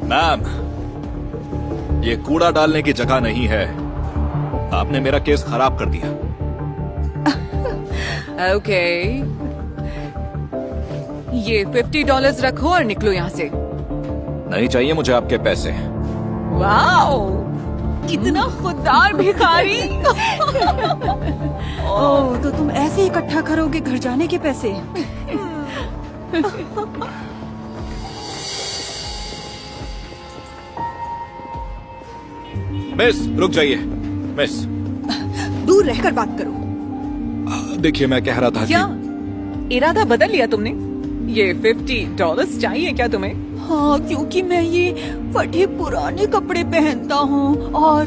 Ma'am, ये कूड़ा डालने की जगह नहीं है। आपने मेरा केस खराब कर दिया। ओके, ये $50 रखो और निकलो यहाँ से। नहीं चाहिए मुझे आपके पैसे। वाओ, कितना खुददार भिखारी। ओह, तो तुम ऐसे ही इकट्ठा करोगे घर जाने के पैसे? मिस, रुक जाइए। मिस, दूर रहकर बात करो। देखिए मैं कह रहा था क्या कि इरादा बदल लिया तुमने? ये $50 चाहिए क्या तुम्हें? हाँ, क्योंकि मैं ये फटे पुराने कपड़े पहनता हूँ और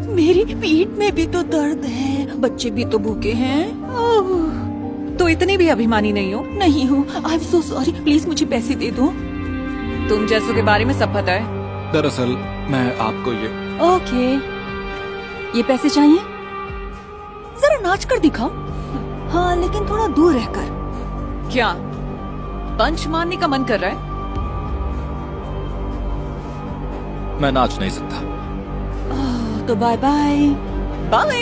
मेरी पीठ में भी तो दर्द है, बच्चे भी तो भूखे हैं। ओह, तो इतनी भी अभिमानी नहीं हो? नहीं हूँ। I am so sorry, please मुझे पैसे दे दो। तुम जैसों के बारे में सब पता है। दरअसल मैं आपको ये ओके, ये पैसे चाहिए? जरा नाच कर दिखाओ। हाँ, लेकिन थोड़ा दूर रहकर। क्या पंच मारने का मन कर रहा है? मैं नाच नहीं सकता। तो बाय बाय। बाय।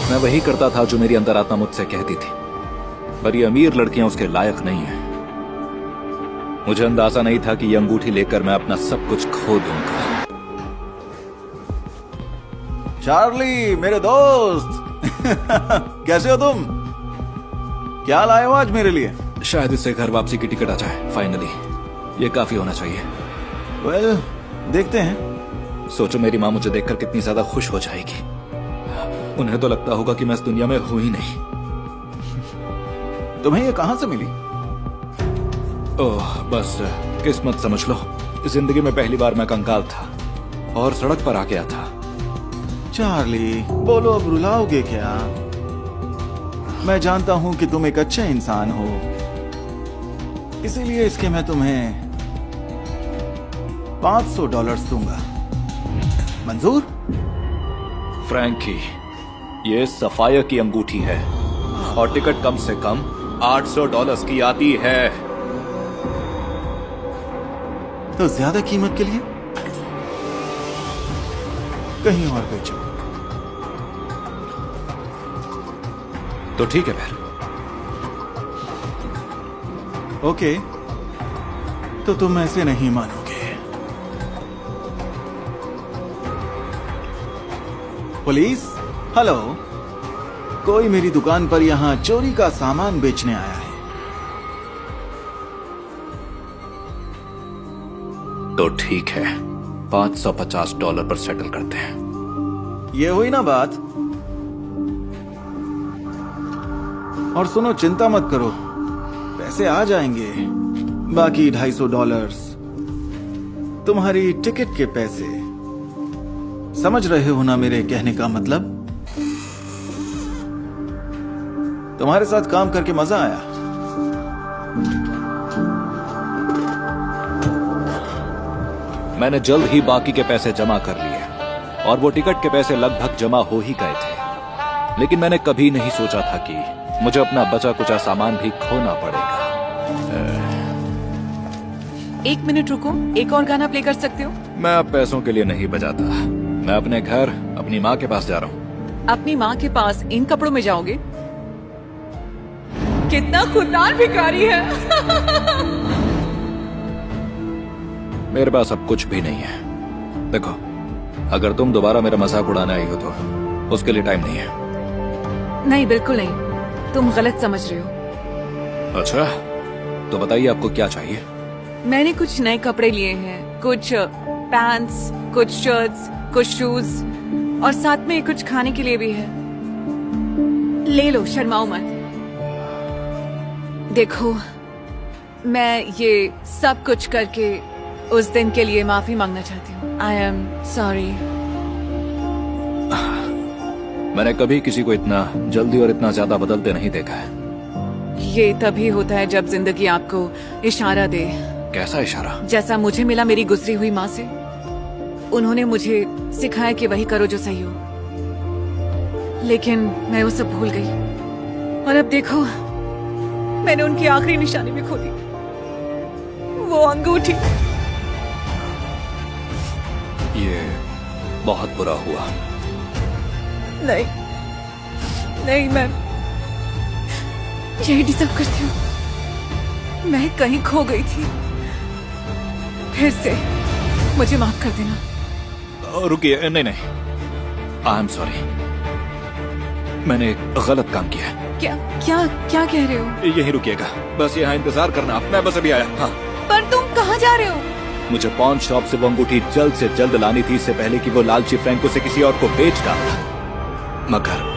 मैं वही करता था जो मेरी अंतरात्मा मुझसे कहती थी, पर ये अमीर लड़कियां उसके लायक नहीं हैं। मुझे अंदाजा नहीं था कि ये अंगूठी लेकर मैं अपना सब कुछ खो दूंगा। चार्ली मेरे दोस्त कैसे हो तुम? क्या लाए हो आज मेरे लिए? शायद इससे घर वापसी की टिकट आ जाए। फाइनली ये काफी होना चाहिए। वेल, देखते हैं। सोचो मेरी माँ मुझे देखकर कितनी ज्यादा खुश हो जाएगी। उन्हें तो लगता होगा कि मैं इस दुनिया में हूं ही नहीं। तुम्हें ये कहां से मिली? ओह, बस किस्मत समझ लो। जिंदगी में पहली बार मैं कंकाल था और सड़क पर आ गया था। चार्ली बोलो, अब रुलाओगे क्या? मैं जानता हूं कि तुम एक अच्छे इंसान हो, इसीलिए इसके मैं तुम्हें $500 दूंगा। मंजूर? फ्रैंकी, ये सफाया की अंगूठी है और टिकट कम से कम $800 की आती है। तो ज्यादा कीमत के लिए कहीं और बेचो। तो ठीक है फिर। ओके, तो तुम ऐसे नहीं मानोगे। पुलिस, हेलो, कोई मेरी दुकान पर यहां चोरी का सामान बेचने आया है। तो ठीक है, $550 पर सेटल करते हैं। ये हुई ना बात? और सुनो, चिंता मत करो, पैसे आ जाएंगे। बाकी $250 तुम्हारी टिकट के पैसे। समझ रहे हो ना मेरे कहने का मतलब? तुम्हारे साथ काम करके मजा आया। मैंने जल्द ही बाकी के पैसे जमा कर लिए और वो टिकट के पैसे लगभग जमा हो ही गए थे। लेकिन मैंने कभी नहीं सोचा था कि मुझे अपना बचा कुचा सामान भी खोना पड़ेगा। 1 मिनट रुको, एक और गाना प्ले कर सकते हो? मैं अब पैसों के लिए नहीं बजाता। मैं अपने घर, अपनी माँ के पास जा रहा हूँ। अपनी माँ के पास इन कपड़ों में जाओगे? कितना खुददार भिखारी है। मेरे पास अब कुछ भी नहीं है। देखो, अगर तुम दोबारा मेरा मजाक उड़ाने आई हो तो उसके लिए टाइम नहीं है। नहीं, बिल्कुल नहीं, तुम गलत समझ रहे हो। अच्छा, तो बताइए आपको क्या चाहिए? मैंने कुछ नए कपड़े लिए हैं, कुछ पैंट्स, कुछ शर्ट्स, कुछ शूज और साथ में कुछ खाने के लिए भी है। ले लो, शर्माओ मत। देखो, मैं ये सब कुछ करके उस दिन के लिए माफी मांगना चाहती हूँ। I am sorry. मैंने कभी किसी को इतना जल्दी और इतना ज्यादा बदलते नहीं देखा है। ये तभी होता है जब जिंदगी आपको इशारा दे। कैसा इशारा? जैसा मुझे मिला मेरी गुजरी हुई माँ से। उन्होंने मुझे सिखाया कि वही करो जो सही हो, लेकिन मैं वो सब भूल गई और अब देखो, मैंने उनकी आखिरी निशानी भी खो दी। वो अंगूठी। ये बहुत बुरा हुआ। नहीं नहीं, मैं यही डिजर्व करती हूँ। मैं कहीं खो गई थी। फिर से मुझे माफ कर देना। रुकिए, नहीं नहीं, आई एम सॉरी। मैंने एक गलत काम किया है। क्या क्या क्या कह रहे हो? यहीं रुकिएगा, बस यहाँ इंतजार करना, मैं बस अभी आया। हाँ, पर तुम कहाँ जा रहे हो? मुझे पॉन शॉप से वो अंगूठी जल्द से जल्द लानी थी, इससे पहले कि वो लालची फ्रैंक उसे किसी और को बेच डाले। मगर